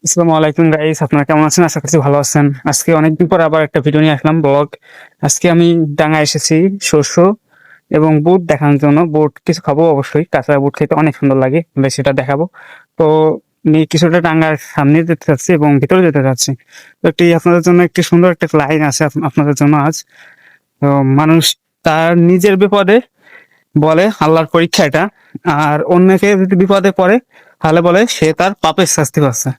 আসসালামু আলাইকুম গাইস, আপনারা কেমন আছেন? আশা করছি ভালো আছেন। আজকে অনেকদিন পর আবার একটা ভিডিও নিয়ে আসলাম, ব্লগ। আজকে আমি ডাঙায় এসেছি শস্য এবং বুট দেখানোর জন্য। বুট কিছু খাবো, অবশ্যই কাঁচা বুট খেতে অনেক সুন্দর লাগে, তাই সেটা দেখাবো। তো আমি কিছুটা ডাঙার সামনে যেতে চাচ্ছি এবং ভিতরে যেতে চাচ্ছি। তো আপনাদের জন্য একটি সুন্দর একটা লাইন আছে আপনাদের জন্য আজ। তো মানুষ তার নিজের বিপদে বলে আল্লাহর পরীক্ষা এটা, আর অন্যকে যদি বিপদে পড়ে তাহলে বলে সে তার পাপের শাস্তি পাচ্ছে।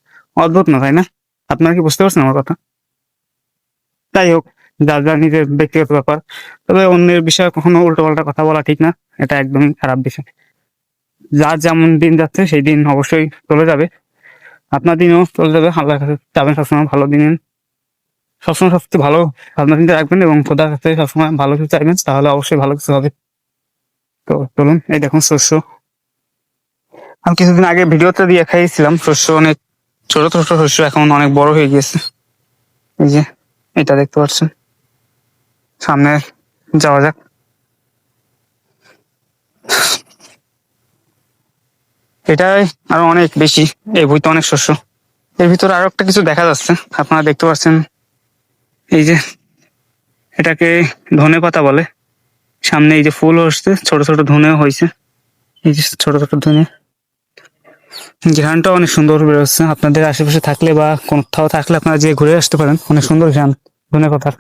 অদ্ভুত না, তাই না? আপনারা কি বুঝতে পারছেন আমার কথা? যাই হোক, যার যার নিজের ব্যক্তিগত ব্যাপার। তবে অন্যের বিষয়ে কখনো উল্টো পাল্টা কথা বলা ঠিক না, এটা একদমই খারাপ বিষয়। যার যেমন দিন যাচ্ছে সেই দিন অবশ্যই চলে যাবে। আপনার দিনও চলে যাবে, আল্লাহর কাছে যাবেন সবসময় ভালো দিন। সবসময় সবচেয়ে ভালো ভাবনা চিন্তা রাখবেন এবং খোদার কাছে সবসময় ভালো কিছু চাইবেন, তাহলে অবশ্যই ভালো কিছু হবে। তো চলুন, এই দেখুন শস্য। আমি কিছুদিন আগে ভিডিওতে দিয়ে খাইয়েছিলাম, শস্য অনেক ছোট ছোট শস্য এখন অনেক বড় হয়ে গিয়েছে। এই যে এটা দেখতে পাচ্ছেন, সামনে যাওয়া যাক। এটাই আরো অনেক বেশি, এই বইতে অনেক শস্য। এর ভিতরে আরো একটা কিছু দেখা যাচ্ছে, আপনারা দেখতে পাচ্ছেন। এই যে এটাকে ধনে পাতা বলে। সামনে এই যে ফুল হচ্ছে, ছোট ছোট ধনেও হয়েছে। এই যে ছোট ছোট ধনে, ঘ্রাণটা অনেক সুন্দর বেরোচ্ছে। আপনাদের আশেপাশে থাকলে বা কোথাও থাকলে আপনারা যে ঘুরে আসতে পারেন, অনেক সুন্দর ঘ্রাণ ধনে পাতার।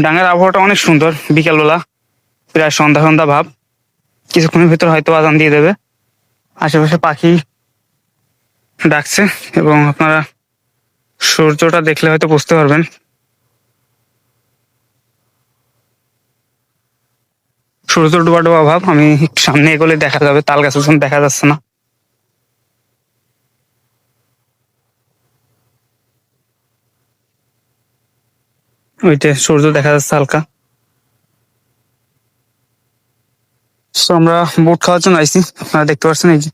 ডাঙ্গার আবহাওয়াটা অনেক সুন্দর, বিকেলবেলা প্রায় সন্ধ্যা সন্ধ্যা ভাব। কিছুক্ষণের ভিতর হয়তো আজান দিয়ে দেবে। আশেপাশে পাখি ডাকছে এবং আপনারা সূর্যটা দেখলে হয়তো বুঝতে পারবেন। সূর্য ডোবা ডোবা ভাব। আমি একটু সামনে এগোলে দেখা যাবে, তাল গাছ দেখা যাচ্ছে না। ওইটা সূর্য দেখা যাচ্ছে হালকা। তো আমরা বুট খাওয়ার জন্য আইছি, আপনারা দেখতে পাচ্ছেন। এই যে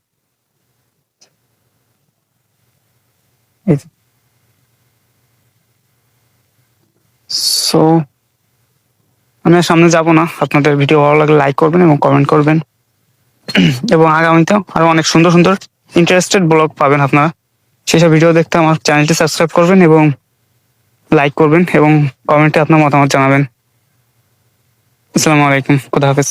এই যে। সো আমি আর সামনে যাব না। আপনাদের ভিডিও ভালো লাগলে লাইক করবেন এবং কমেন্ট করবেন। এবং আগামীতেও আরো অনেক সুন্দর সুন্দর ইন্টারেস্টেড ব্লগ পাবেন আপনারা। সেসব ভিডিও দেখতে আমার চ্যানেলটি সাবস্ক্রাইব করবেন এবং লাইক করবেন এবং কমেন্টে আপনার মতামত জানাবেন। আসসালামু আলাইকুম, খুদা হাফেজ।